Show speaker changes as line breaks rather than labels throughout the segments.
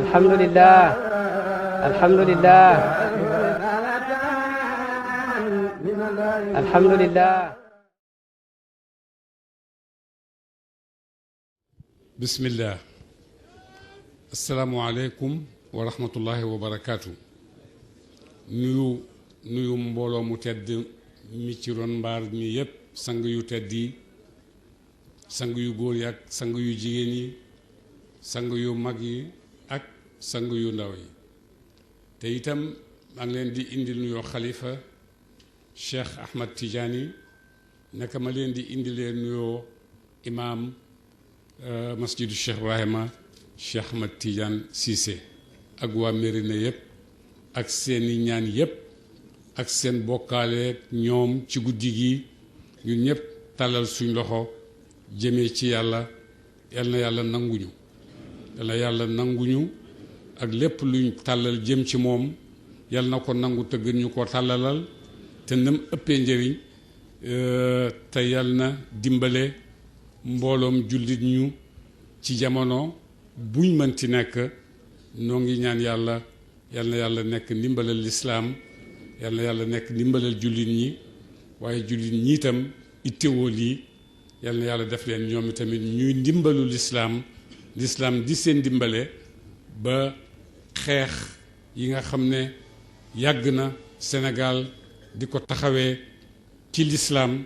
alhamdulillah alhamdulillah alhamdulillah.
bismillah. asalaamualeykum wa rahmatullahi wa barakaatu. nuyu mbooloo mu tedd mi ci ron mbaar mi yépp, sang yu tedd yi, sang yu góor yi ak sang yu jigéen yi, sang yu mag yi ak sang yu ndaw yi. te itam maa ngi leen di indil nuyoo xalifa Cheikh Ahmad Tidiane, naka ma leen di indilee nuyoo imaam masjidu Cheikh Ibrahima Cheikh Ahmad Tidiane Cissé ak waa Mérina yépp ak seeni ñaan yépp ak seen bokkaale ñoom ci guddi gi. ñun ñëpp tàllal suñ loxo jëmee ci yàlla. yal na yàlla nanguñu, yal na yàlla nanguñu ak lépp luñ tàllal jëm ci moom. yal na ko nangu te gën ñu ko tàllalal te nam ëppee njëriñ. te yal na dimbale mbooloom jullit ñu ci jamono buñ mënti nekk. noo ngi ñaan yàlla yal na yàlla nekk ndimbalal lislaam, yal na yàlla nekk ndimbalal jullit ñi, waaye jullit ñi itam ittewoo lii. yal na yàlla def leen ñoom tamit ñuy ndimbalu lislaam di seen dimbale ba xeex yi nga xam ne yàgg na Sénégal di ko taxawee ci lislaam.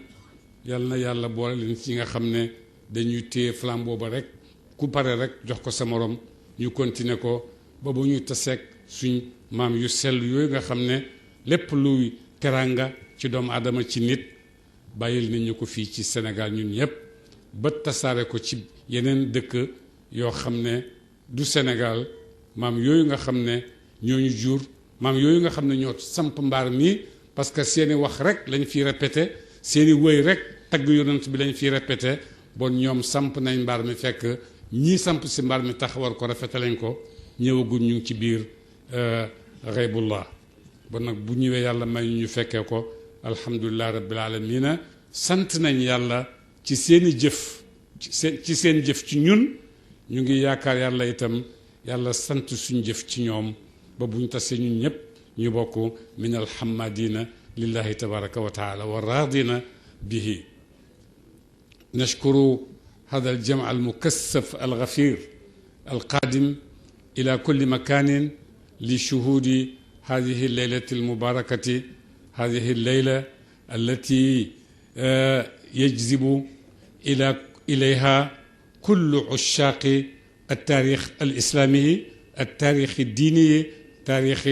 yal na yàlla boole leen ci nga xam ne dañuy téye flambeau ba rek, ku pare rek jox ko sa morom, ñu continuer ko ba bu ñu taseeg suñ maam yu sell yooyu nga xam ne lépp luy teraanga ci doomu aadama ci nit bàyyil nañ ñu ko fii ci Sénégal ñun ñëpp, ba tasaare ko ci yeneen dëkk yoo xam ne du Sénégal. maam yooyu nga xam ne ñooñu jur, maam yooyu nga xam ne ñoo samp mbaar mi, parce que seeni wax rek lañ fiy répété, seeni wëy rek tagg yonent bi lañ fiy répété. bon ñoom samp nañ mbaar mi fekk ñii samp si mbaar mi tax war ko rafete lañ ko ñëwaguñ ñu ngi ci biir Ghaybullah. bon nag bu ñëwee yàlla may ñu fekkee ko alhamdulilah rabbil alamina. sant nañ yàlla ci seeni jëf, ci seen jëf ci ñun. ñu ngi yaakaar yàlla itam yàlla sant suñ jëf ci ñoom ba buñ tasee ñun ñëpp ñu bokk min alhammadina lillahi tabaraka wa taala wa radina bihi. نشكر هذا الجمع المكثف الغفير القادم إلى كل مكان لشهود هذه الليلة المباركة، هذه الليلة التي يجذب إليها كل عشاق التاريخ الإسلامي، التاريخ الديني، تاريخ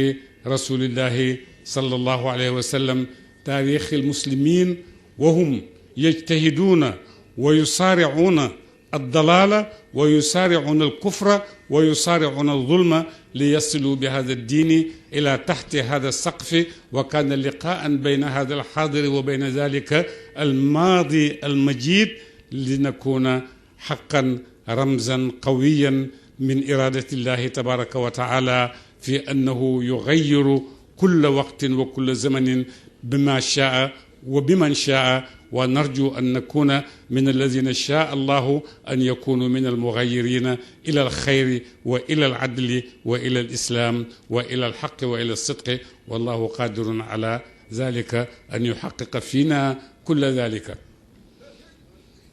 رسول الله صلى الله عليه وسلم، تاريخ المسلمين، وهم يجتهدون ويصارعون الضلال ويصارعون الكفر ويصارعون الظلم ليصلوا بهذا الدين إلى تحت هذا السقف. وكان لقاء بين هذا الحاضر وبين ذلك الماضي المجيد لنكون حقا رمزا قويا من إرادة الله تبارك وتعالى في أنه يغير كل وقت وكل زمن بما شاء وبمن شاء. ونرجو أن نكون من الذين شاء الله أن يكونوا من المغيرين إلى الخير وإلى العدل وإلى الإسلام وإلى الحق وإلى الصدق. والله قادر على ذلك أن يحقق فينا كل ذلك.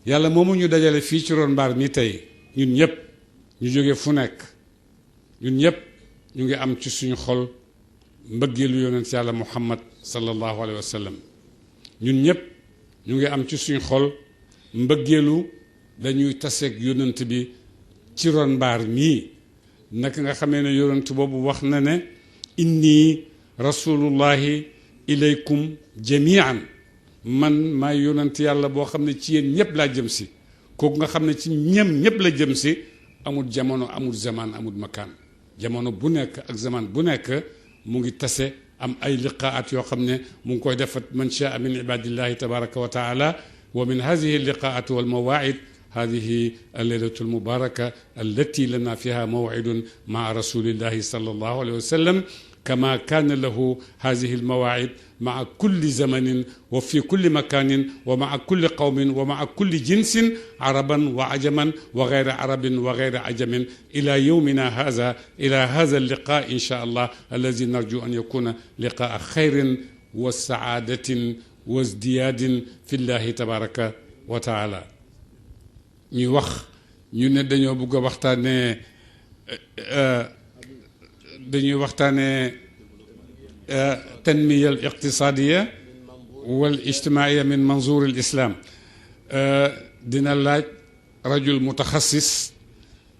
yàlla moomu ñu dajale fii ci ron mbaar mi tey ñun ñëpp ñu jóge fu nekk, ñun ñëpp ñu ngi am ci suñu xol mbëggeelu yonent yàlla Muhammad sallallahu alayhi wa sallam. ñun ñëpp ñu ngi am ci suñu xol mbëggeelu dañuy taseeg yonent bi ci ron mbaar mii. naka nga xamee ne yonent boobu wax na ne inni rasulullahi ilaykum jamian, man maay yonent yàlla boo xam ne ci yéen ñëpp laa jëm si. kooku nga xam ne ci ñem ñëpp la jëm si, amul jamono, amul zaman, amul makaan. jamono bu nekk ak zaman bu nekk mu ngi tase am ay liqaat yoo xam ne mu ngi koy defat man shaa min ibadillahi tabaraka wa taala. wa min hadihi alliqaat walmawaid هذه الليلة المباركة التي لنا فيها موعد مع رسول الله صلى الله عليه وسلم كما كان له هذه المواعيد مع كل زمن وفي كل مكان ومع كل قوم ومع كل جنس عربا وعجما وغير عرب وغير عجم إلى يومنا هذا، إلى هذا اللقاء إن شاء الله الذي نرجو أن يكون لقاء خير وسعادة وازدياد في الله تبارك وتعالى. ñuy wax ñu ne dañoo bëgg a waxtaanee dañuy waxtaanee tanmiya al iqtisadiya wal ijtimaiya min manzour al islam. dina laaj rajul mutaxassis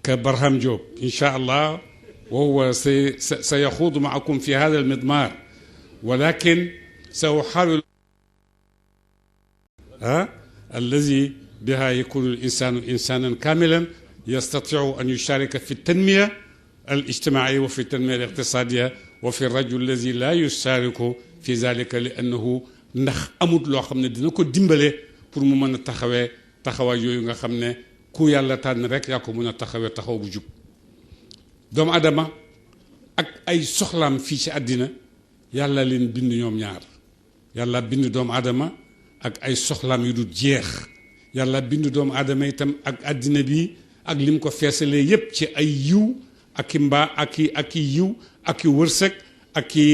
ka Barham Diop insha allah wa huwa sayaxuudu maakum fi hada al midmar walakin سأحاول الذي بها يكون الإنسان إنسانا كاملا يستطيع أن يشارك في التنمية الاجتماعية وفي التنمية الاقتصادية وفي الرجل الذي لا يشارك في ذلك لأنه ndax amut loo xam ne dina ko dimbale pour mu mën a taxawaay yooyu nga xam ne ku yàlla tànn rek yaa ko mën a taxaw bu jub. doomu adama ak ay soxlaam fii ci àddina yàlla leen bind ñoom ñaar. yàlla bind doomu aadama ak ay soxlaam yu du jeex yàlla bind doomu aadama itam ak àddina bi ak lim ko feesalee yépp ci ay yiw ak i mbaa ak i yiw ak i wërsëg ak i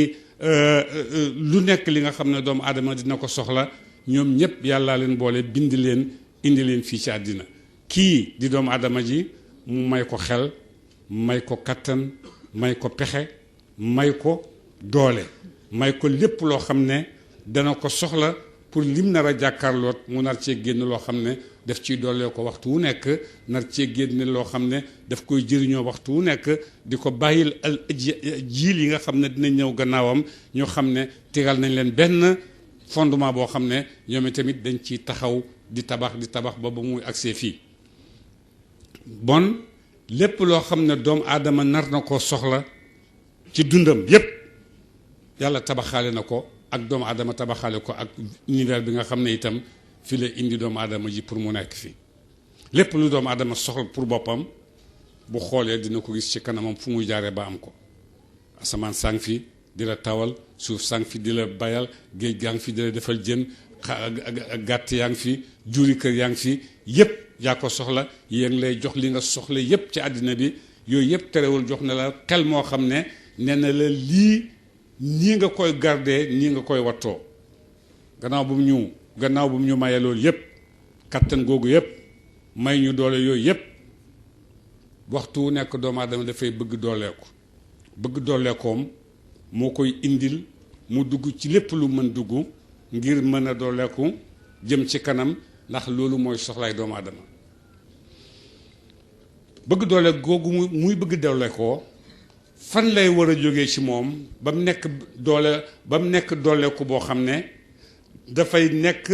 lu nekk li nga xam ne doomu aadama dina ko soxla ñoom ñépp yàlla leen boole bind leen indi leen fii ci àddina. kii di doomu aadama ji mu may ko xel may ko kattan may ko pexe may ko doole may ko lépp loo xam ne dana ko soxla pour lim nar a jàkkaarloot mu nar cee génn loo xam ne daf ciy dollee ko waxtu wu nekk nar cee génn loo xam ne daf koy jëriñoo waxtu wu nekk di ko bàyyil jiil yi nga xam ne dina ñëw gannaawam ñoo xam ne tegal nañ leen benn fondement boo xam ne ñoom tamit dañ ciy taxaw di tabax ba muy agsee fii. bon lépp loo xam ne doomu aadama nar na koo soxla ci dundam yépp yàlla tabaxaale na ko ak doomu aadama tabaxaale ko ak univers bi nga xam ne itam fi la indi doomu aadama ji pour mu nekk fii. lépp lu doomu aadama soxla pour boppam bu xoolee dina ko gis ci kanamam fu muy jaaree ba am ko. asamaan sang fi di la tawal, suuf sang fi di la bayal, géej gaa ngi fi di la defal jën, gàtt yaa ngi fi, juri kër yaa ngi fi, yépp yaa ko soxla, yéen lay jox li nga soxla yépp ci àddina bi. yooyu yépp terewul jox na la xel moo xam ne nee na la lii nii nga koy garder, nii nga koy wattoo. gannaaw bu mu ñu maye loolu yépp, kattan googu yépp, may ñu doole yooyu yépp, waxtu wu nekk doomu aadama dafay bëgg dooleeku. bëgg dooleekoom moo koy indil mu dugg ci lépp lu mën dugg ngir mën a dooleeku jëm ci kanam, ndax loolu mooy soxlaay doomu aadama. bëgg doole googu muy bëgg dooleekoo fan lay war a jógee ci moom ba mu nekk dooleeku boo xam ne dafay nekk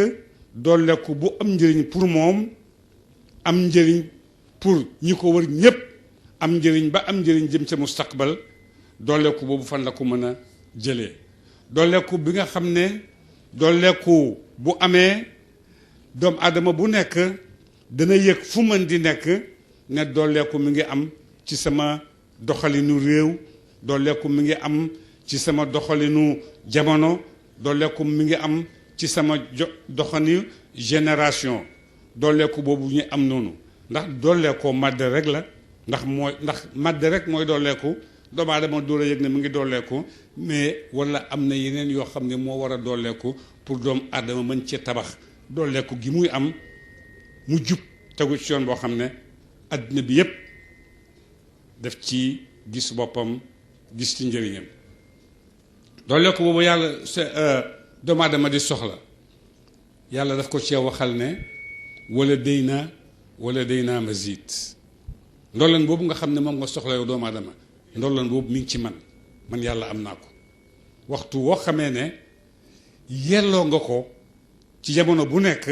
dooleeku bu am njëriñ pour moom, am njëriñ pour ñi ko wër ñépp, am njëriñ ba am njëriñ jëm ca mustaqbal. dooleeku boobu fan la ko mën a jëlee? dooleeku bi nga xam ne dooleeku bu amee doomu aadama bu nekk dana yëg fu mën di nekk ne dooleeku mi ngi am ci sama doxalinu réew, dooleeku mi ngi am ci sama doxalinu jamono, dooleeku mi ngi am ci sama doxalinu génération. dooleeku boobu ñu am noonu ndax dooleekoo màdd rek la, ndax màdd rek mooy dooleeku. doomu aadama door a yëg ne mu ngi dooleeku, mais wala am na yeneen yoo xam ne moo war a dooleeku pour doomu aadama mën cee tabax dooleeku gi muy am mu jub tegu ci yoon boo xam ne àddina bi yépp daf ci gis boppam, gis ci njëriñam. dooleeku boobu yàlla doomu aadama di soxla, yàlla daf ko cee waxal ne wala day naa mazid. ndolleen boobu nga xam ne moom nga soxla yow doomu aadama, ndolleen boobu mi ngi ci man yàlla am naa ko. waxtu woo xamee ne yelloo nga ko ci jamono bu nekk,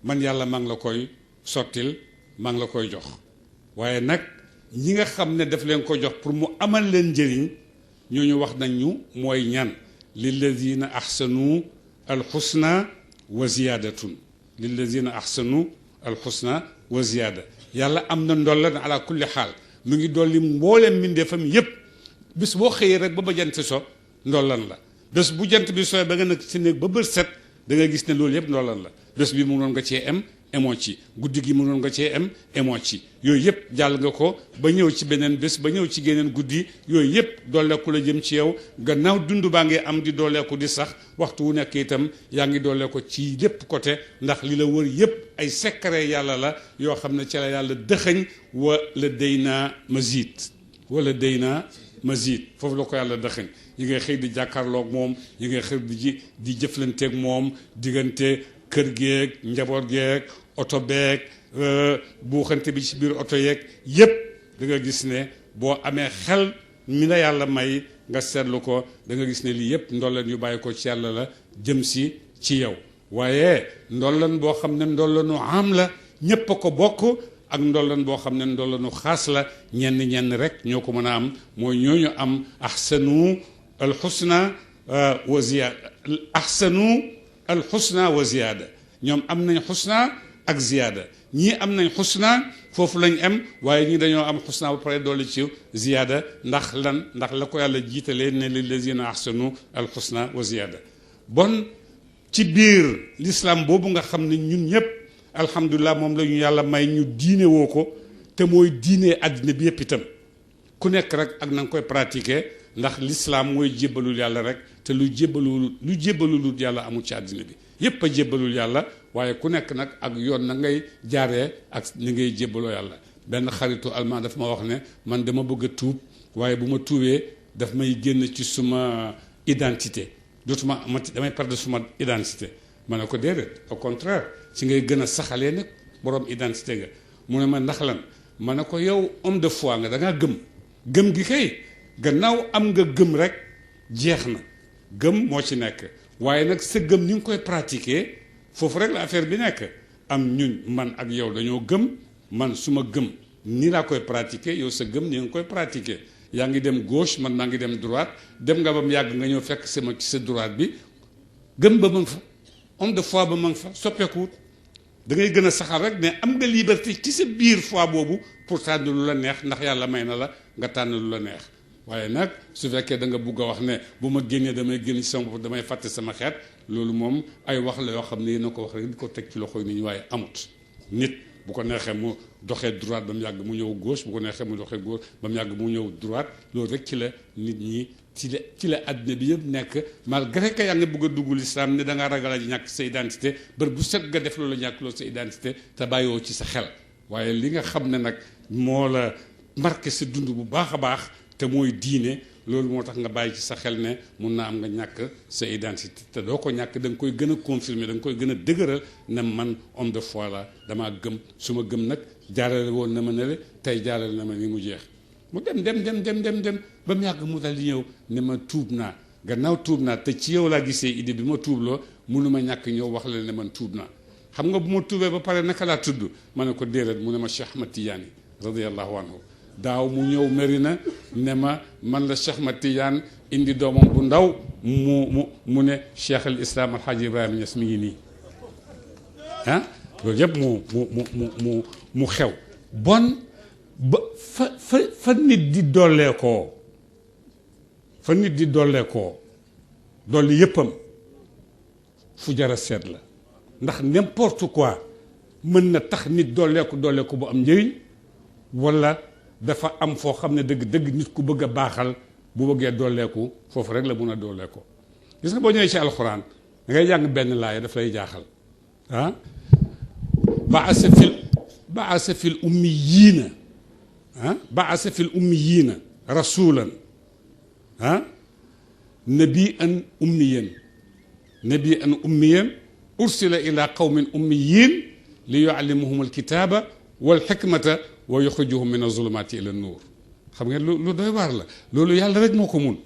man yàlla maa ngi la koy sottil, maa ngi la koy jox. waaye nag ñi nga xam ne daf leen ko jox pour mu amal leen njëriñ, ñooñu wax nañ ñu mooy ñan. lilladina ahsanu alxusna wa ziyaadatun. lilladina ahsanu alxusna wa ziyaada. yàlla am na ndollan ala kulli xaal, mu ngi dolli mbooleem mbindeefam yépp. bis boo xëyee rek ba jant so ndollan la bés bu jant bi sooy ba nga nag si néeg ba bët set da nga gis ne loolu yëpp ndollan la bés bi mënoon nga cee am emoo ci guddi gi mënoon nga cee am emoo ci yooyu yëpp jàll nga ko ba ñëw ci beneen bés ba ñëw ci geneen guddi yooyu yëpp dooleeku la jëm ci yow gannaaw dund baa ngi am di dooleeku di sax waxtu wu nekk itam yaa ngi dooleeku ci lépp côté ndax li la wër yëpp ay secret yàlla la yoo xam ne ci la yàlla dëxëñ wala day naa mazid wala day naa mazid foofu la ko yàlla dëxëñ yi ngay xëy di jàkkaarloog moom yi ngay xëy di jëflanteeg moom diggante kër geeg njaboot geeg oto beeg buuxante bi ci biir oto yeeg yépp da nga gis ne boo amee xel mi la yàlla may nga seetlu ko da nga gis ne lii yépp ndolleen yu bàyyi ko ci yàlla la jëm si ci yow waaye ndolleen boo xam ne ndollenu am la ñépp a ko bokk ak ndolleen boo xam ne ndollenu xaas la ñenn rek ñoo ko mën a am mooy ñooñu am ahsanu alxusna wa ziyaada ahsanu alxusna wa ziyaada ñoom am nañ xusna ak ziyaada ñii am nañ xusna foofu lañ am waaye ñii dañoo am xusna ba pare dolli ci ziyaada ndax lan ndax la ko yàlla jiitalee ne lillazina ahsanu alxusna wa ziyaada bon ci biir l'islam boobu nga xam ne ñun ñëpp alhamdulilah moom la ñu yàlla may ñu diine woo ko te mooy diine àddina bi yëpp itam ku nekk rek ak na nga koy pratiquer ndax l'islam mooy jébbalul yàlla rek te lu jébbalul yàlla amul ci àddina bi yépp a jébbalul yàlla waaye ku nekk nag ak yoon na ngay jaaree ak ni ngay jébbaloo yàlla benn xaritu allemand daf ma wax ne man dama bëgg a tuub waaye bu ma tuubee daf may génn ci suma identité dootuma amati damay perdre suma identité ma ne ko déedéet au contraire ci ngay gën a saxalee nag borom identité nga mu ne ma ndax lan ma ne ko yow homme de foi nga da ngaa gëm gi kay gannaaw am nga gëm rek jeex na gëm moo ci nekk waaye nag sa gëm ni nga koy pratiquer foofu rek la affaire bi nekk am ñun man ak yow dañoo gëm man su ma gëm ni laa koy pratiquer yow sa gëm ni nga koy pratiquer yaa ngi dem gauche man maa ngi dem droite dem nga ba mu yàgg nga ñëw fekk sama ci sa droite bi gëm ba ma nga fa homme de foi ba ma nga fa soppeekuwut da ngay gën a saxal rek ne am nga liberté ci sa biir foi boobu pour tànn lu la neex ndax yàlla may na la nga tànn lu la neex waaye nag su fekkee da nga bugg a wax ne bu ma génnee damay génn ci sama bopp damay fàtte sama xeet loolu moom ay wax la yoo xam ne yéen a ko wax rek di ko teg ci loxoy nit ñi waaye amut nit bu ko neexee mu doxee droite ba mu yàgg mu ñëw gauche bu ko neexee mu doxee gauche ba mu yàgg mu ñëw droite loolu rek ci la nit ñi ci la àddina bi yëpp nekk malgré que yaa ngi bëgg a dugg l'islam ne da ngaa ragal a ñàkk sa identité bër bu set nga def loolu ñàkk loolu sa identité te bàyyoo ci sa xel waaye li nga xam ne nag moo la marqué sa dund bu baax a baax te mooy diine loolu moo tax nga bàyyi ci sa xel ne mun naa am nga ñàkk sa identité te doo ko ñàkk da nga koy gën a confirmer da nga koy gën a dëgëral ne man homme de foi la damaa gëm su ma gëm nag jaarale woon na ma ne le tey jaarale na ma ni mu jeex mu dem ba mu yàgg mu dal di ñëw ne ma tuub naa gannaaw tuub naa te ci yow laa gisee idée bi ma tuubloo mënu ma ñàkk ñëw wax la ne man tuub naa xam nga bu ma tuubee ba pare naka laa tudd ma ne ko déedéet mu ne ma Cheikh Ahmad Tidiane radiyallahu anhu daaw mu ñëw Medina ne ma man la Cheikh Ahmad Tidiane indi doomam bu ndaw mu ne Cheikh al Islam al Hadji Ibrahima Niass mi ngi nii ah loolu yëpp mu xew bon ba fa nit di dolleekoo dolli yëppam fu jara seet la ndax n'importe quoi mën na tax nit dolleeku bu am njëriñ wala dafa am foo xam ne dëgg nit ku bëgg a baaxal bu bëggee dolleeku foofu rek la mun a dolleekoo gis nga boo ñëwee ci alxuraan da ngay jàng benn laaya daf lay jaaxal ah baasa fil ummiyiina baasa fil ummiyiina rasulan nabiyan ummiyan ursila ila qawmin ummiyin li yuallimuhum alkitaba wal xikmata wa yuxrijuhum min azulumati ila nuur xam ngeen lu doy waar la loolu yàlla rek moo ko mun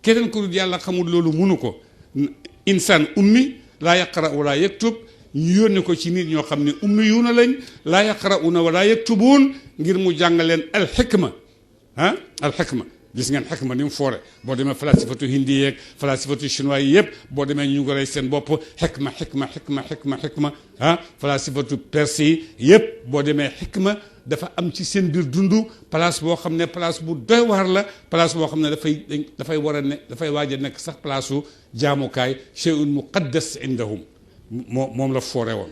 keneen ko dul yàlla xamul loolu munu ko insaan ummi laa yaqra wala yaktub ñu yónni ko ci nit ñoo xam ne ummiyuuna lañ laa yaqra'uuna wala yaktubuun ngir mu jàng leen alxikma alxikma gis ngeen xikma ni mu foore boo demee falasifatu hindi yeeg falasifatu chinois yi yëpp boo demee ñu ngi rey seen bopp xikma falasifatu perse yi yëpp boo demee xikma dafa am ci seen biir dund place boo xam ne place bu doy waar la place boo xam ne dafay war a ne dafay waaj a nekk sax place su jaamukaay shay'un muqaddas indahum moom la foore woon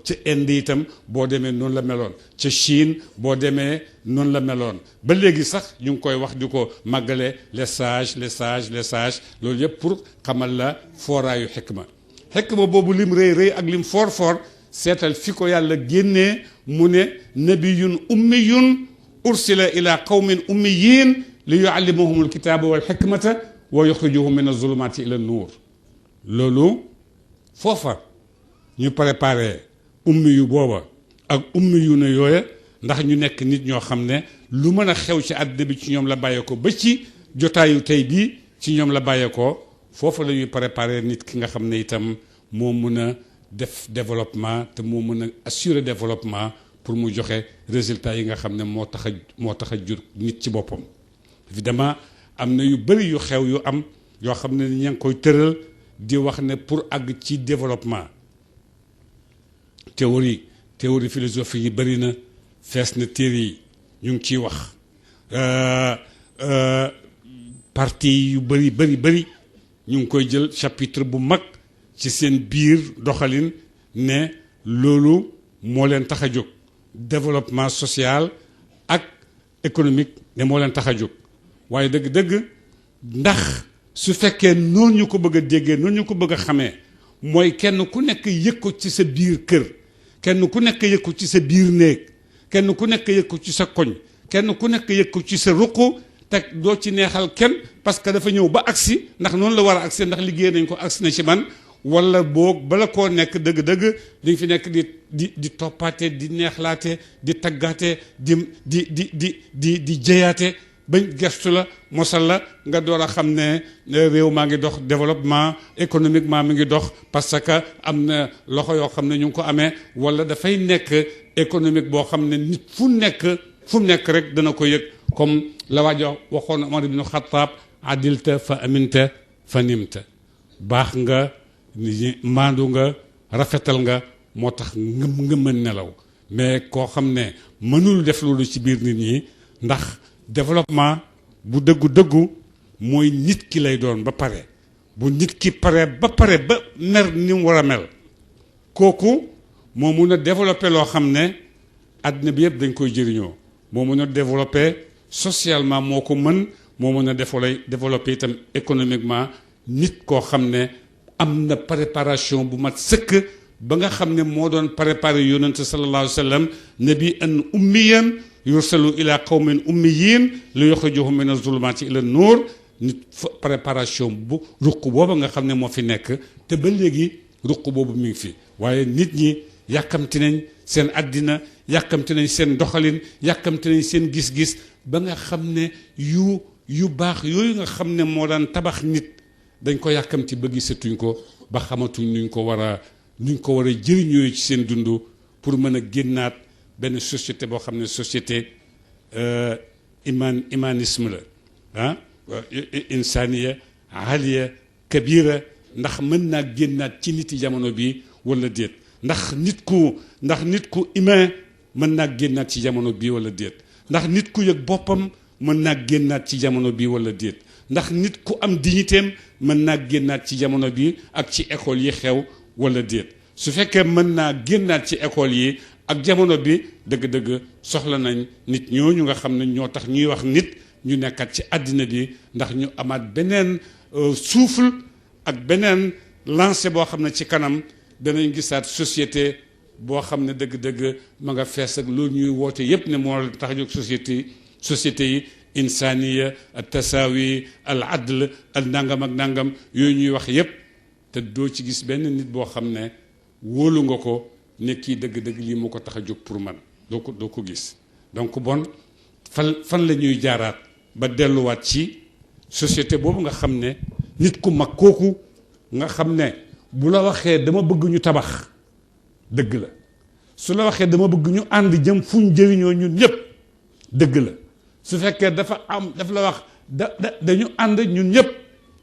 ca Inde itam boo demee noonu la meloon ca Chine boo demee noonu la meloon ba léegi sax ñu ngi koy wax di ko màggale les sages les sages les sages loolu yëpp pour xamal la fooraayu xikma boobu lim rëy rëy ak lim foor foor seetal fi ko yàlla génnee mu ne nabiyun ummiyun ursila ila qawmin ummiyin li yuallimahum alkitaba wal xikmata wa yuxrijuhum min azulumati ila nuur loolu foofa ñu préparé ummi yu booba ak ummi yu ne yooya ndax ñu nekk nit ñoo xam ne lu mën a xew ci àddina bi ci ñoom la bàyyeekoo ba ci jotaayu tey bii ci ñoom la bàyyeekoo foofu la ñuy préparé nit ki nga xam ne itam moo mën a def développement te moo mën a assurer développement pour mu joxe résultat yi nga xam ne moo tax a jur nit ci boppam. évidemment am na yu bëri yu xew yu am yoo xam ne ña ngi koy tëral di wax ne pour àgg ci développement théorie philosophie yi bëri na fees na téere yi ñu ngi ciy wax parti yu bëri ñu ngi koy jël chapitre bu mag ci seen biir doxalin ne loolu moo leen tax a jóg développement social ak économique ne moo leen tax a jóg waaye dëgg-dëgg ndax su fekkee noonu ñu ko bëgg a déggee noonu ñu ko bëgg a xamee mooy kenn ku nekk yëg ko ci sa biir kër kenn ku nekk yëg ko ci sa biir néeg kenn ku nekk yëg ko ci sa koñ kenn ku nekk yëg ko ci sa ruq teg doo ci neexal kenn parce que dafa ñëw ba agsi ndax noonu la war a agsi ndax liggéey nañ ko agsi na ci man wala boog bala koo nekk dëgg-dëgg di fi nekk di toppaate di neexlaate di taggaate di jeyaate bañ gestu la mosal la nga door a xam ne réew maa ngi dox développement économiquement mi ngi dox parce que am na loxo yoo xam ne ñu ngi ko amee wala dafay nekk économique boo xam ne nit fu mu nekk rek dana ko yëg comme la waajo waxoon Omar ibn Khattab adilta fa aminta fa nimta baax nga maandu nga rafetal nga moo tax nga mën nelaw mais koo xam ne mënul def loolu ci biir nit ñi ndax développement bu dëggu mooy nit ki lay doon ba pare bu nit ki pare ba mer ni mu war a mel kooku moo mun a développer loo xam ne àddina bi yëpp dañ koy jëriñoo moo mun a développer socialement moo ko mën moo mun a développer itam économiquement nit koo xam ne am na préparation bu mat sëkk ba nga xam ne moo doon préparé yonent sallallahu alayhi wa sallam nabi an ummiyan yursalu ila qawmin ummiyin li yuxrijuhum min azulumati ila nuur nit préparation bu ruq booba nga xam ne moo fi nekk te ba léegi ruq boobu mi ngi fi waaye nit ñi yàkkamti nañ seen àddina yàkkamti nañ seen doxalin yàkkamti nañ seen gis-gis ba nga xam ne yu baax yooyu nga xam ne moo daan tabax nit dañ ko yàkkamti ba gisatuñ ko ba xamatuñ nuñ ko war a jëriñoo ci seen dund pour mën a génnaat benn société boo xam ne société humanisme la insaniya aliya kabira ndax mën naa génnaat ci nit yi jamono bi wala déet ndax nit ku humain mën naa génnaat ci jamono bii wala déet ndax nit ku yëg boppam mën naa génnaat ci jamono bii wala déet ndax nit ku am dignitéem mën naa génnaat ci jamono bi ak ci école yi xew wala déet su fekkee mën naa génnaat ci école yi ak jamono bi dëgg-dëgg soxla nañ nit ñooñu nga xam ne ñoo tax ñuy wax nit ñu nekkat ci àddina bi ndax ñu amaat beneen souffle ak beneen lancé boo xam ne ci kanam danañ gisaat société boo xam ne dëgg-dëgg ma nga fees ak loolu ñuy woote yépp ne moo tax a jóg société yi insaniya al tasawi al adl al nangam ak nangam yooyu ñuy wax yépp te doo ci gis benn nit boo xam ne wóolu nga ko ne kii dëgg-dëgg lii moo ko tax a jóg pour man doo ko gis donc bon fan la ñuy jaaraat ba delluwaat ci société boobu nga xam ne nit ku mag kooku nga xam ne bu la waxee dama bëgg ñu tabax dëgg la su la waxee dama bëgg ñu ànd jëm fu ñu jëriñoo ñun ñëpp dëgg la su fekkee daf la wax dañu ànd ñun ñëpp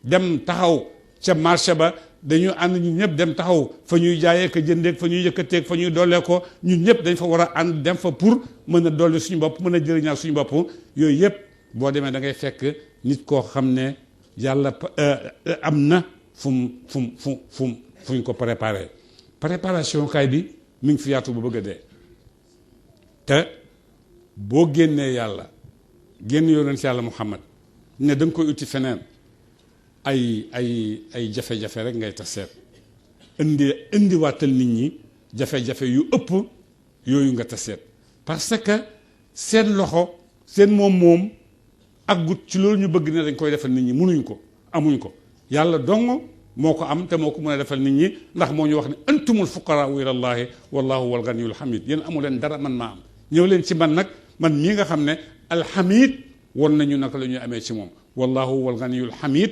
dem taxaw ca marché ba dañu ànd ñun ñëpp dem taxaw fa ñuy jaayee ko jëndee fa ñuy yëkkateeg fa ñuy dollee ko ñun ñëpp dañ fa war a ànd dem fa pour mën a dolli suñu bopp mën a jëriñal suñu bopp yooyu yëpp boo demee da ngay fekk nit koo xam ne yàlla am na fu ñu ko préparation kaay bi mi ngi fi yaatu bu bëgg a dee te boo génnee yàlla génn yonent yàlla Muhammad ne da nga koy uti feneen ay jafe-jafe rek ngay taseet indiwaatal nit ñi jafe-jafe yu ëpp yooyu nga taseet parce que seen loxo seen moom ak gut ci loolu ñu bëgg ne dañ koy defal nit ñi mënuñ ko amuñ ko yàlla dong moo ko am te moo ko mën a defal nit ñi ndax moo ñu wax ne antumul fuqaraa ila llahi wallahu huwal ganiyyul hamid yéen amu leen dara man maa am ñëw leen ci man nag man mii nga xam ne alhamid won nañu naka la ñuy amee ci moom wallahu huwal ganiyyul hamid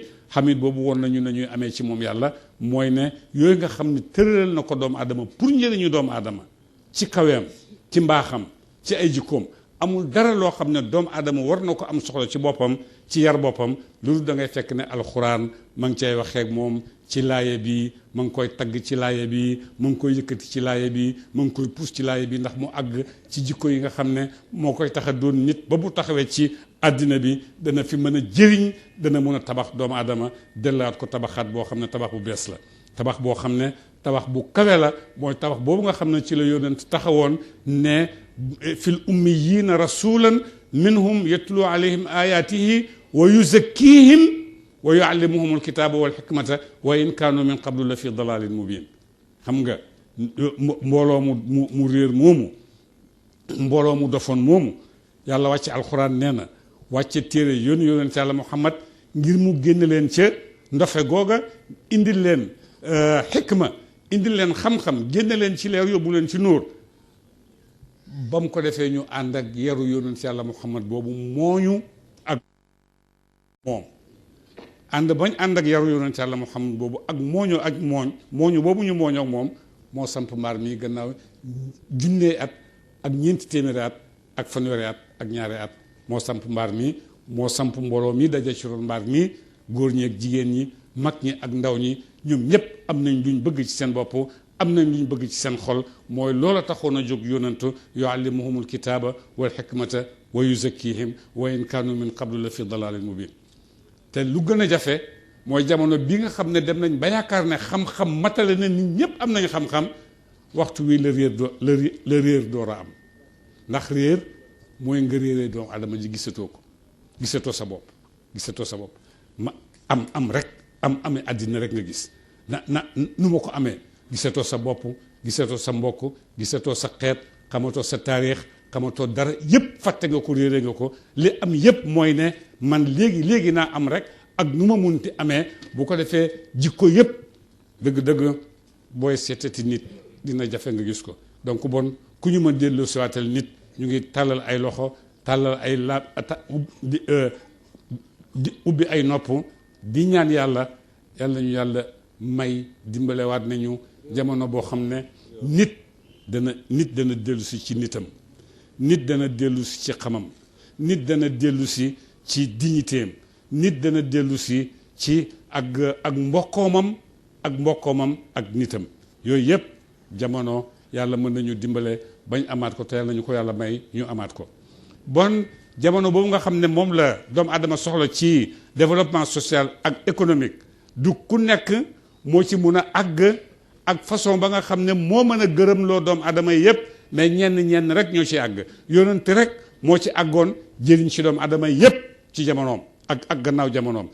boobu won nañu ne ñuy amee ci moom yàlla mooy ne yooyu nga xam ne tëralal na ko doomu aadama pour njëriñu doomu aadama ci kaweem ci mbaaxam ci ay jikkoom amul dara loo xam ne doomu aadama war na ko am soxla ci boppam ci yar boppam loolu da ngay fekk ne alxuraan ma ngi cay waxeek moom ci laaye bi ma ngi koy tagg ci laaye bi ma ngi koy yëkkati ci laaye bi ma ngi koy puus ci laaye bi ndax mu àgg ci jikko yi nga xam ne moo koy tax a doon nit ba bu taxawee ci àddina bi dana fi mën a jëriñ dana mën a tabax doomu aadama dellaat ko tabaxaat boo xam ne tabax bu bees la tabax boo xam ne tabax bu kawe la mooy tabax boobu nga xam ne ci la yonent taxawoon ne fil ummiyiina rasulan minhum yatlu alayhim ayatihi wa yuzakkihim wa yuallimuhum alkitaba wal hikmata wa in kaanu min qablu la fi dalalin mubin xam nga mbooloo mu réer moomu mbooloo mu dofoon moomu yàlla wàcce alxuraan nee na wàcce téere yonent yàlla Muhammad ngir mu génn leen ca ndofe googa indil leen xikma indil leen xam-xam génn leen ci leer yóbbu leen ci nóor ba mu ko defee ñu ànd ak yaru yonent yàlla Muhammad boobu mooñu ak moom ànd bañ ànd ak yaru yonent yàlla Muhammad boobu ak mooñu boobu ñu mooñoo ak moom moo samp mbaar mi gannaaw junnee at ak ñeenti téeméeri at ak fanweeri at ak ñaari at moo samp mbaar mi moo samp mbooloo mi daje ci ron mbaar mi góor ñi ak jigéen ñi mag ñi ak ndaw ñi ñoom ñëpp am nañ luñ bëgg ci seen bopp am nañ luñ bëgg ci seen xol mooy loola taxoon a jóg yonantu yuallimuhumul kitaaba wal hikmata wa yuzakkihim wa in kaanu min qablu la fi dalalin mubin te lu gën a jafe mooy jamono bi nga xam ne dem nañ ba yaakaar ne xam-xam matale na nit ñëpp am nañ xam-xam waxtu wi la réer door a am ndax réer mooy nga réeree doomu adama ji gisatoo ko gisatoo sa bopp ma am rek amee àddina rek nga gis nu ma ko amee gisatoo sa bopp gisatoo sa mbokk gisatoo sa xeet xamatoo sa taarix xamatoo dara yépp fàtte nga ko réere nga ko li am yépp mooy ne man léegi naa am rek ak nu ma munti amee bu ko defee jikko yépp dëgg-dëgg booy seetati nit dina jafe nga gis ko donc bon ku ñu mën dellu siwaatal nit ñu ngi tàllal ay loxo tàllal ay di ubbi ay nopp di ñaan yàlla ñu yàlla may dimbalewaat nañu jamono boo xam ne nit dana dellu si ci nitam nit dana dellu si ci xamam nit dana dellu si ci dignitéem nit dana dellu si ci ak mbokkoomam ak nitam yooyu yëpp jamono yàlla mën nañu dimbale bañ amaat ko te yàlla ñu ko yàlla may ñu amaat ko bon jamono boobu nga xam ne moom la doomu adama soxla ci développement social ak économique du ku nekk moo ci mun a àgg ak façon ba nga xam ne moo mën a gërëm loo doomu adama yépp mais ñenn rek ñoo ci àgg yonent rek moo ci àggoon jëriñ ci doomu adama yépp ci jamonoom ak gannaaw jamonoom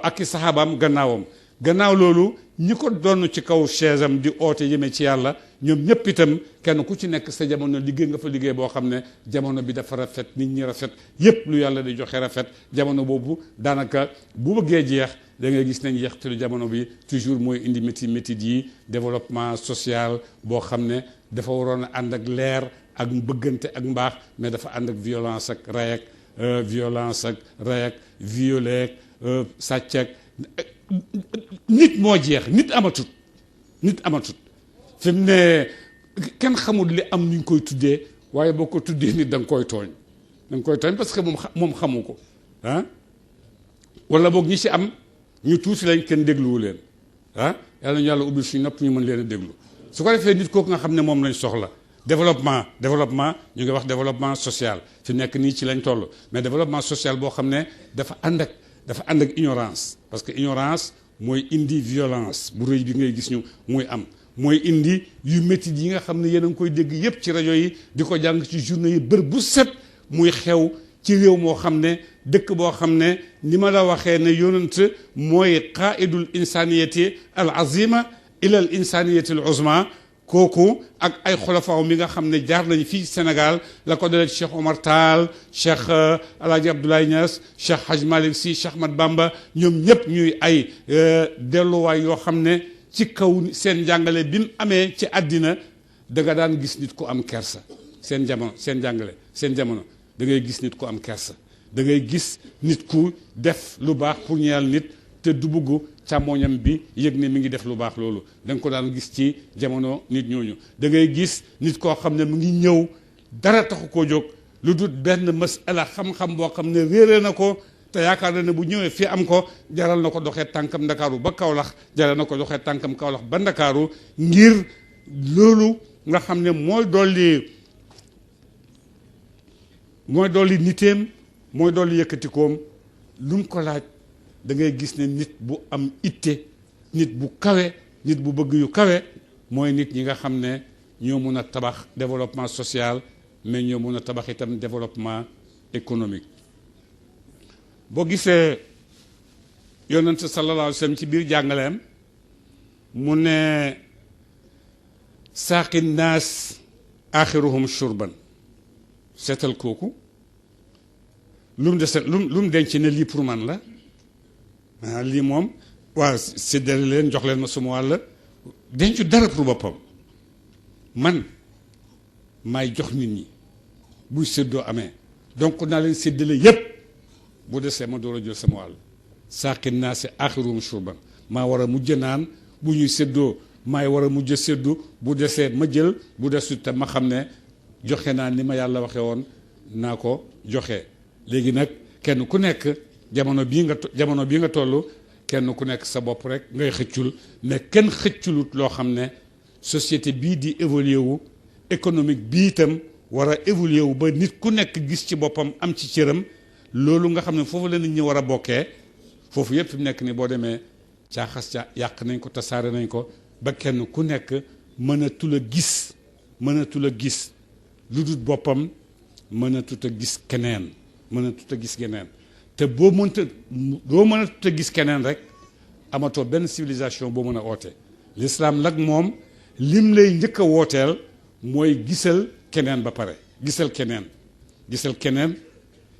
ak i saxaabaam gannaaw loolu ñi ko doon ci kaw chaise am di oote yëmee ci yàlla ñoom ñëpp itam kenn ku ci nekk sa jamono liggéey nga fa liggéey boo xam ne jamono bi dafa rafet nit ñi rafet yépp lu yàlla di joxe rafet jamono boobu daanaka bu bëggee jeex da ngay gis nañ jeextalu jamono bi toujours mooy indi métit yi développement social boo xam ne dafa waroon a ànd ak leer ak bëggante ak mbaax mais dafa ànd ak violence ak ray ak violé ak sàcc ak nit moo jeex nit amatut fi mu ne kenn xamul li am ni ñu koy tuddee waaye boo ko tuddee nit da nga koy tooñ parce que moom xamu ko wala boog ñi ci am ñu tuuti lañ kenn dégluwu leen yàlla ñu yàlla ubbil suñu nopp ñu mën leen a déglu su ko defee nit kooku nga xam ne moom lañ soxla développement ñu ngi wax développement social fi nekk nii ci lañ toll mais développement social boo xam ne dafa ànd ak ignorance parce que ignorance mooy indi violence bu rëy bi ngay gis ñu muy am mooy indi yu métti yi nga xam ne yéen a ngi koy dégg yépp ci rajo yi di ko jàng ci journée yi bër bu set muy xew ci réew moo xam ne dëkk boo xam ne ni ma la waxee ne yonent mooy qaidul insaniyati al azima ila al insaniyati al uzma kooku ak ay xulafaaw mi nga xam ne jaar nañ fii Sénégal la ko dalee Cheikh Omar Tall Cheikh Alhaji Abdoulaye Niass Cheikh Hadj Malick Sy Cheikh Ahmad Bamba ñoom ñëpp ñuy ay delluwaay yoo xam ne ci kaw seen njàngale bi mu amee ci àddina da nga daan gis nit ku am kersa seen jamono da ngay gis nit ku am kersa da ngay gis nit ku def lu baax pour ñeel nit te du bugg càmmoñam bi yëg ne mi ngi def lu baax loolu da nga ko daan gis ci jamono nit ñooñu da ngay gis nit koo xam ne mu ngi ñëw dara taxu koo jóg lu dul benn masala xam-xam boo xam ne réere na ko te yaakaar na ne bu ñëwee fii am ko jaral na ko doxee tànkam Ndakaaru ba Kaolack jaral na ko doxee tànkam Kaolack ba Ndakaaru ngir loolu nga xam ne mooy dolli niteem mooy dolli yëkkatikoom lu mu ko laaj da ngay gis ne nit bu am itte nit bu kawe nit bu bëgg yu kawe mooy nit ñi nga xam ne ñoo mun a tabax développement social mais ñoo mun a tabax itam développement économique boo gisee yonent sallallahu alayhi wa sallam ci biir jàngaleem mu ne saaqi naas axiruhum shurban seetal kooku lu mu dese lu mu denc ne lii pour man la lii moom waaw séddale leen jox leen ma suma wàll dencu dara pour boppam man maay jox nit ñi buy séddoo amee donc naa leen séddale yépp bu desee ma door a jël sama wàll saaqi naa si axirum shurban maa war a mujj naan bu ñuy séddoo maay war a mujj séddu bu desee ma jël bu desut te ma xam ne joxe naa ni ma yàlla waxe woon naa ko joxe léegi nag kenn ku nekk jamono bii nga toll kenn ku nekk sa bopp rek ngay xëccul mais kenn xëcculut loo xam ne société bii di évoluer wu économique bii itam war a évoluer wu ba nit ku nekk gis ci boppam am ci cëram loolu nga xam ne foofu la nit ñi war a bokkee foofu yëpp fi mu nekk ni boo demee yàq nañ ko tasaare nañ ko ba kenn ku nekk mënatul a gis lu dul boppam mënatut a gis keneen te boo mënatut a gis keneen rek amatoo benn civilisation boo mën a oote l'islam nag moom lim lay njëkk a wooteel mooy gisal keneen ba pare gisal keneen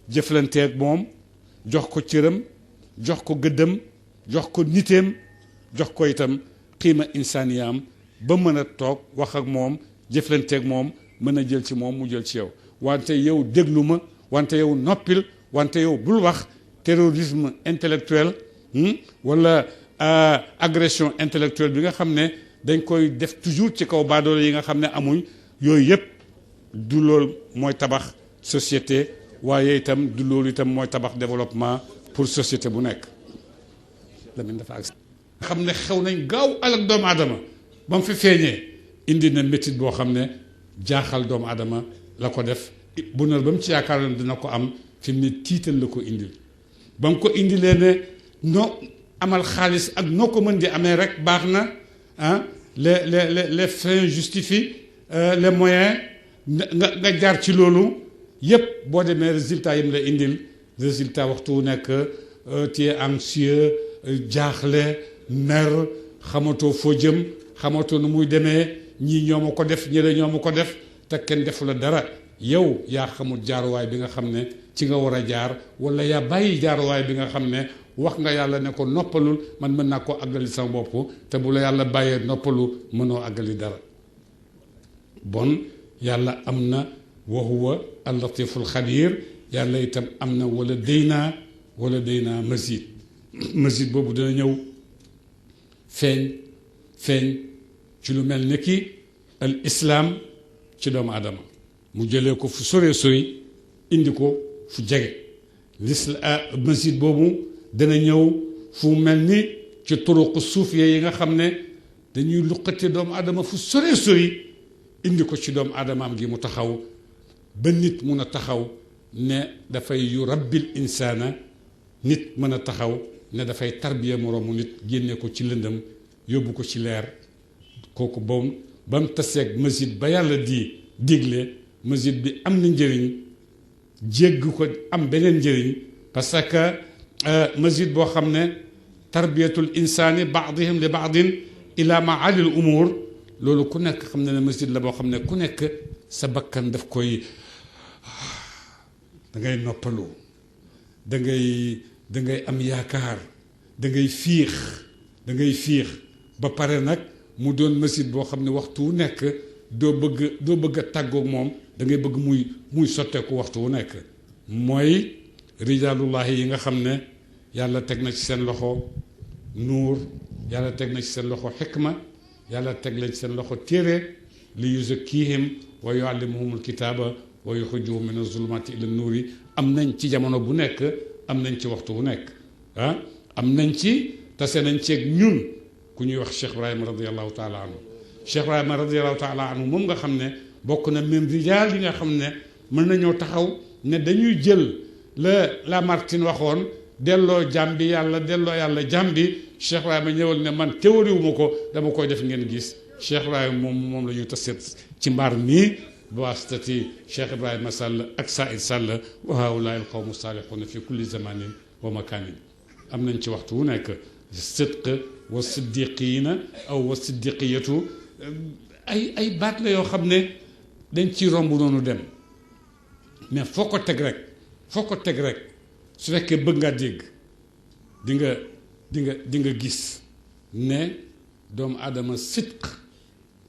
jëflanteeg moom jox ko cëram jox ko gëddam jox ko niteem jox ko itam xiima insaaniyaam ba mën a toog wax ak moom jëflanteeg moom mën a jël ci moom mu jël ci yow wante yow déglu ma wante yow noppil wante yow bul wax terrorisme intellectuel wala agression intellectuelle bi nga xam ne dañ koy def toujours ci kaw baadoolo yi nga xam ne amuñ yooyu yëpp du loolu mooy tabax société waaye itam du loolu itam mooy tabax développement pour société bu nekk Lamine dafa agsi xam ne xew nañ gaaw alak doomu aadama ba mu fi feeñee indi na métit boo xam ne jaaxal doomu aadama la ko def bu nar ba mu ci yaakaaroon dina ko am fi mu ne tiital la ko indil ba mu ko indilee ne noo amal xaalis ak noo ko mën di amee rek baax na les fins justifient les moyens nga jaar ci loolu yépp boo demee résultat yim la indil résultat waxtu wu nekk tu es anxieux jaaxle mer xamatoo foo jëm xamatoo nu muy demee ñii ñoo ma ko def ñi ñoo ma ko def te kenn defu la dara yow yaa xamul jaaruwaay bi nga xam ne ci nga war a jaar wala yaa bàyyi jaaruwaay bi nga xam ne wax nga yàlla ne ko noppalul man mën naa koo àggali sama bopp te bu la yàlla bàyyee noppalu mënoo àggali dara bon yàlla am na wa huwa al-latiful xabiir yàlla itam am na wala day naa mazid boobu dina ñëw feeñ ci lu mel ni ki al islam ci doomu aadama mu jëlee ko fu sori indi ko fu jege mazid boobu dana ñëw fu mel ni ci turuq suufiya yi nga xam ne dañuy luqate doomu aadama fu sore sori indi ko ci doomu aadamaam gi mu taxaw ba nit mun a taxaw ne dafay yu rabbil insaana nit mën a taxaw ne dafay tarbiya moroomu nit génne ko ci lëndëm yóbbu ko ci leer kooku boom ba mu taseeg masjid ba yàlla di digle masjid bi am na njëriñ jégg ko am beneen njëriñ parce que masjid boo xam ne tarbiyatul insaani baadihim li baadin ila maalil umur loolu ku nekk xam ne ne masjid la boo xam ne ku nekk sa bakkan daf koy da ngay noppalu da ngay am yaakaar da ngay fiix ba pare nag mu doon masjid boo xam ne waxtu wu nekk doo bëgg a tàggoog moom da ngay bëgg muy sotteeku waxtu wu nekk mooy rijaalullahi yi nga xam ne yàlla teg na ci seen loxo nuur yàlla teg na ci seen loxo xikma yàlla teg leen ci seen loxo téere li yuzakkihim wa yuallimuhumul kitaaba wa yuxrijuhum min azulumati ila nuuri am nañ ci jamono bu nekk am nañ ci waxtu bu nekk am nañ ci tase nañ ceeg ñun ku ñuy wax Cheikh Ibrahima radiallahu taala anhu Cheikh Ibrahima radiallahu taala anhu moom nga xam ne bokk na même rijaal yi nga xam ne mën nañoo taxaw ne dañuy jël la Lamartine waxoon delloo jàmbi yàlla delloo yàlla jàmbi Cheikh Ibrahima ñëwal ne man théorie wu ma ko dama koy def ngeen gis Cheikh Ibrahima moom la ñuy taseet ci mbaar mii bi waasitati Cheikh Ibrahima Sall ak Saïd Sall wa haulaai alqawmu saalixuuna fi kulli zamanin wa makanin am nañ ci waxtu wu nekk sidq wa siddiqiina aw wa siddiqiyatu ay baat la yoo xam ne dañ ciy romb noonu dem mais foo ko teg rek su fekkee bëgg ngaa dégg di nga gis ne doomu aadama sidq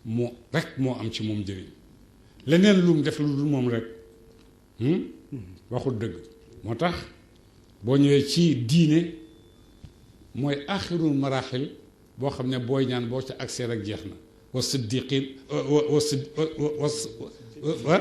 moo am ci moom njëriñ leneen lu mu def lu dul moom rek waxul dëgg moo tax boo ñëwee ci diine mooy axirul maraaxil boo xam ne booy ñaan boo ca accès rek jeex na wa siddiqin wa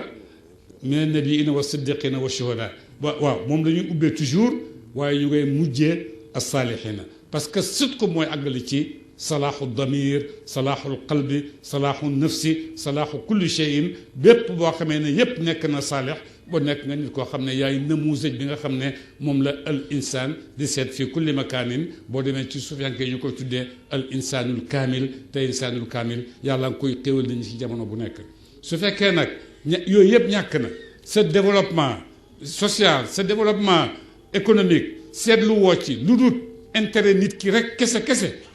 min nabiina wa siddiqina wa shuhada waaw moom la ñuy ubbee toujours waaye ñu ngay mujjee as-saalihina parce que sidq mooy àggali ci salaaxu damir salaaxul qalbi salaaxu nafsi salaaxu kulli cheyin bépp boo xamee ne yépp nekk na saalix boo nekk nga nit koo xam ne yaay namuusaj bi nga xam ne moom la al insaan di seet fii kulli makaanin boo demee ci suufiyanke ñu koy tuddee al insaanul kaamil te insaanul kaamil yàlla nga koy xéwal nañu ci jamono bu nekk su fekkee nag yooyu yëpp ñàkk na sa développement social sa développement économique seetlu woo ci lu dul intérêt nit ki rek kese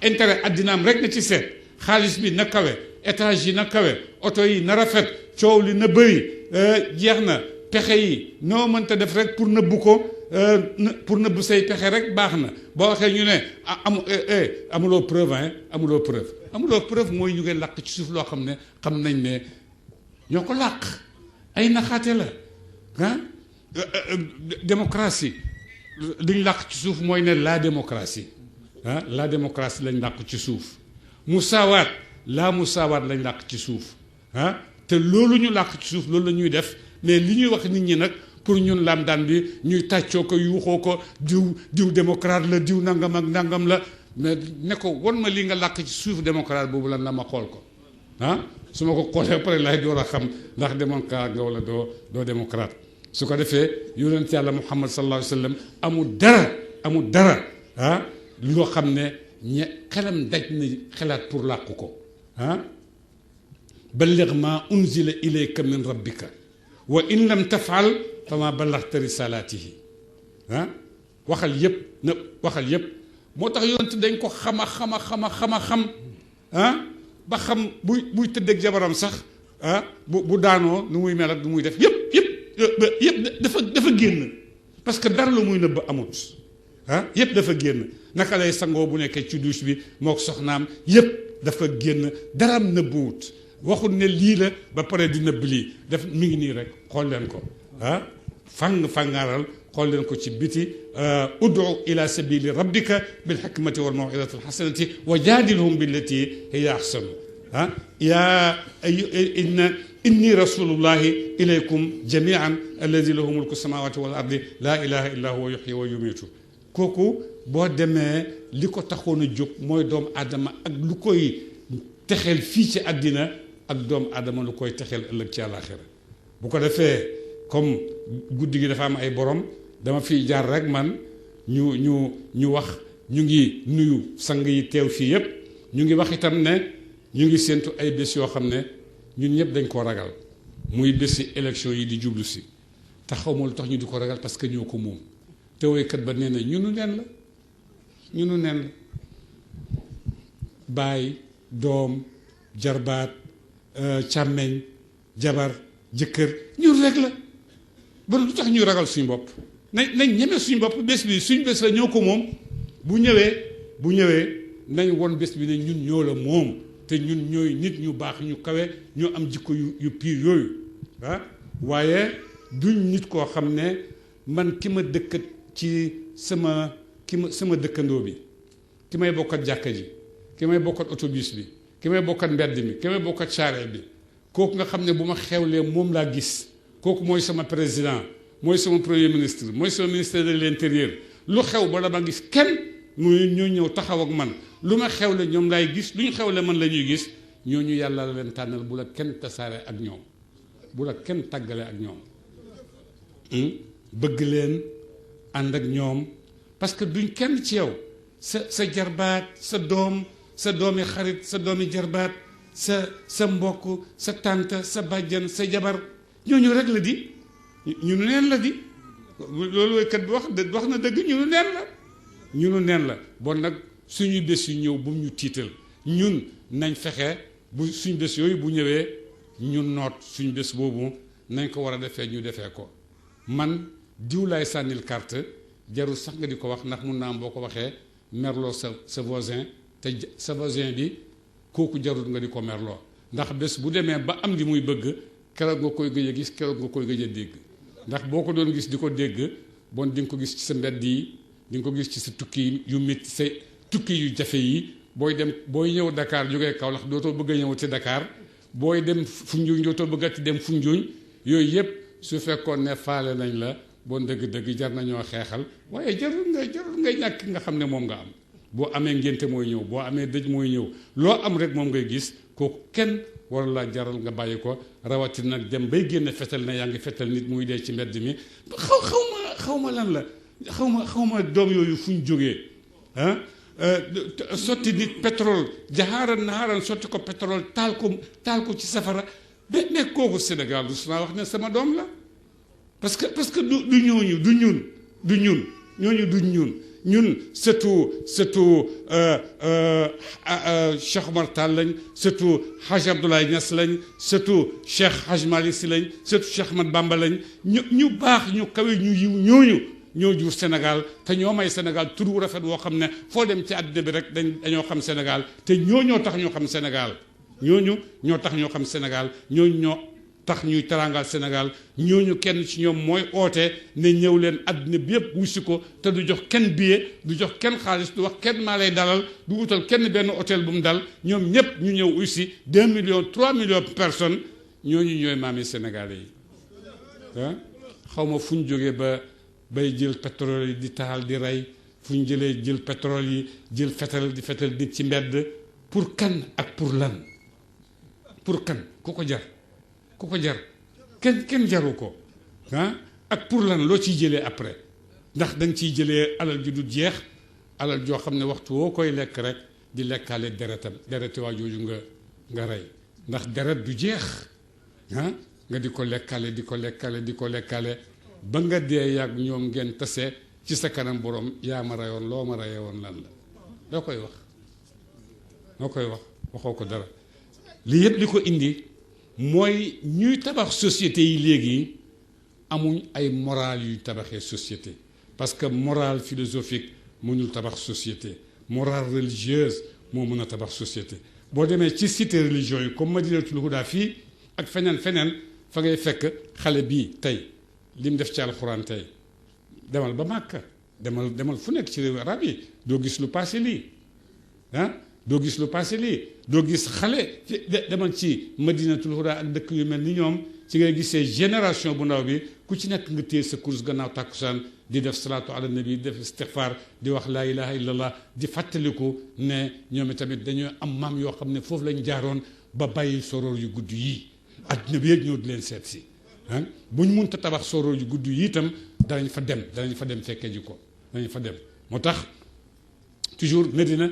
intérêt addinaam rek na ci seet xaalis bi na kawe étage yi na kawe oto yi na rafet coow li na bëri jeex na pexe yi noo mënta def rek pour nëbbu ko pour nëbbu say pexe rek baax na boo waxee ñu ne amuloo preuve amuloo preuve mooy ñu ngi làq ci suuf loo xam ne xam nañ ne ñoo ko làq ay naxaate la démocratie liñ làq ci suuf mooy ne la démocratie la démocratie lañ làq ci suuf musaawaat lañ làq ci suuf te loolu ñu làq ci suuf loolu la ñuy def mais li ñuy wax nit ñi nag pour ñun lam daan bi ñuy tàccoo ko yuuxoo ko diw démocrate la diw nangam ak nangam la mais ne ko won ma li nga làq ci suuf démocrate boobu lan la ma xool ko su ma ko xoolee pare laay door a xam ndax démocrate nga wala doo démocrate su ko defee yonent yàlla Muhammad sallallahu alayhi wa sallam amul dara loo xam ne xelam daj na xelaat pour làqu ko balligh ma unzila ilayka min rabbika wa in lam tafal fa ma ballaghta risalatihi waxal yëpp moo tax yonent dañ ko xam ba xam buy tëddeeg jabaram sax bu daanoo nu muy mel ak nu muy def yëpp dafa génn parce que dara lu muy nëbb amut yëpp dafa génn naka lay sangoo bu nekkee ci douche bi moo ko soxnaam yëpp dafa génn daram nëbbuwut waxul ne lii la ba pare di nëbb lii def mi ngi nii rek xool leen ko fangaaral xool leen ko ci biti udu ila sabili rabbika bil hikmati wal maw'izati al hasanati wa jaadilhum billati hiya ahsanu yaa inni rasulullahi ilaykum jamian alladi lahu mulku samawati wal ardi laa ilaha illa huwa yuhyi wa yumiitu kooku boo demee li ko taxoon a jóg mooy doomu aadama ak lu koy texeel fii ci àddina ak doomu aadama lu koy texeel ëllëg ci àllaaxira bu ko defee comme guddi gi dafa am ay borom dama fiy jaar rek man ñu wax ñu ngi nuyu sang yi teew fii yépp ñu ngi wax itam ne ñu ngi séentu ay bés yoo xam ne ñun ñëpp dañ koo ragal muy bési élection yi di jublu si te xaw ma lu tax ñu di ko ragal parce que ñoo ko moom te woykat ba nee na ñunu neen la baay doom jarbaat càmmeñ jabar jëkkër ñun rek la ba lu tax ñuy ragal suñu bopp nañ ñeme suñu bopp bés bi suñu bés la ñoo ko moom bu ñëwee nañ won bés bi ne ñun ñoo la moom te ñun ñooy nit ñu baax ñu kawe ñoo am jikko yu piir yooyu waaye duñ nit koo xam ne man ki ma dëkkat ci sama dëkkandoo bi ki may bokkat jàkka ji ki may bokkat autobus bi ki may bokkat mbedd mi ki may bokkat charrette bi kooku nga xam ne bu ma xewlee moom laa gis kooku mooy sama président mooy sama premier ministre mooy sama ministère de l'intérieur lu xew ba la ma gis kenn muy ñoo ñëw taxaw ak man lu ma xewle ñoom laay gis lu ñu xewle man la ñuy gis ñooñu yàlla la leen tànnal bu la kenn tasaare ak ñoom bu la kenn tàggale ak ñoom bëgg leen ànd ak ñoom parce que duñ kenn ci yow sa jarbaat sa doomi xarit sa doomi jarbaat sa mbokk sa tante sa bàjjan sa jabar ñooñu rek la di ñu nu neen la di loolu kat bi wax na dëgg ñu nu neen la bon nag suñu bés yu ñëw bu mu ñu tiital ñun nañ fexe bu suñu bés yooyu bu ñëwee ñun noot suñu bés boobu nañ ko war a defee ñu defee ko man diw laay sànnil carte jarul sax nga di ko wax ndax mun naa am boo ko waxee merloo sa voisin te sa voisin bi kooku jarul nga di ko merloo ndax bés bu demee ba am li muy bëgg keroog nga koy gëj a gis keroog nga koy gëj a dégg ndax boo ko doon gis di ko dégg bon di nga ko gis ci sa mbedd yi di nga ko gis ci sa tukki yu métti sa tukki yu jafe yi booy ñëw Dakar jógee Kaolack dootoo bëgg a ñëw ci Dakar booy dem Foundiougne dootoo bëgg a ci dem Foundiougne yooyu yëpp su fekkoon ne faale nañ la bon dëgg-dëgg jar nañoo xeexal waaye jarul ngay ñàkk nga xam ne moom nga am boo amee ngénte mooy ñëw boo amee dëj mooy ñëw loo am rek moom ngay gis kooku kenn war la jaral nga bàyyi ko rawatina nag dem bay génn fetal na yaa ngi fetal nit muy dee ci mbedd mi xaw ma lan la xaw ma doom yooyu fu ñu jógee sotti nit pétrole jaxaaran naxaaran sotti ko pétrole taal ko ci safara mais kooku Sénégal du naa wax ne sama doom la parce que du ñooñu du ñun ñun surtout Cheikh Omar Tall lañ surtout Hadj Abdoulaye Niass lañ surtout Cheikh Hadj Malick Sy lañ surtout Cheikh Ahmad Bamba lañ ñu baax ñu kawe ñu yiw ñooñu ñoo jur Sénégal te ñoo may Sénégal tur wu rafet woo xam ne foo dem ci àddina bi rek dañoo xam Sénégal te ñoo tax ñu xam Sénégal ñoo tax ñoo xam Sénégal ñoo tax ñuy teraangal Sénégal ñooñu kenn ci ñoom mooy oote ne ñëw leen àddina bi yëpp wusi ko te du jox kenn billet du jox kenn xaalis du wax kenn maa lay dalal du wutal kenn benn hôtel bu mu dal ñoom ñëpp ñu ñëw aussi 2 millions 3 millions de personnes ñooñu ñooy maami Sénégalais yi xaw ma fu ñu jógee bay jël pétrole yi di taal di rey fu ñu jël pétrole yi jël fetal nit ci mbedd pour kan ak pour lan pour kan ku ko jar kenn jaru ko ak pour lan loo ciy jëlee après ndax da nga ciy jëlee alal ju du jeex alal joo xam ne waxtu woo koy lekk rek di lekkaale dereti waa jooju nga rey ndax deret du jeex nga di ko lekkaale ba nga dee yàgg ñoom ngeen tase ci sa kanam borom yaa ma reyoon loo ma reyee woon lan la loo koy wax waxoo ko dara li yëpp li ko indi mooy ñuy tabax société yi léegi amuñ ay morale yuy tabaxee société parce que morale philosophique mënul tabax société morale religieuse moo mën a tabax société boo demee ci cité religion yi comme Madinatul Huda fii ak feneen fa ngay fekk xale bii tey li mu def ci alxuraan tey demal ba Màkka demal fu nekk ci réewu arab yi doo gis lu passé lii doo gis xale demal ci Madinatul Huda ak dëkk yu mel ni ñoom ci ngay gisee génération bu ndaw bi ku ci nekk nga téye sa course gannaaw tàkkusaan di def salaatu ala nabi di def istixfaar di wax laa ilaha illallah di fàttaliku ne ñoom tamit dañoo am maam yoo xam ne foofu lañ jaaroon ba bàyyi soroor yu gudd yii adduna bi yëpp ñëw di leen seet si bu ñu mënta tabax soroor yu gudd yii itam danañ fa dem fekkee ji ko danañ fa dem moo tax toujours Medina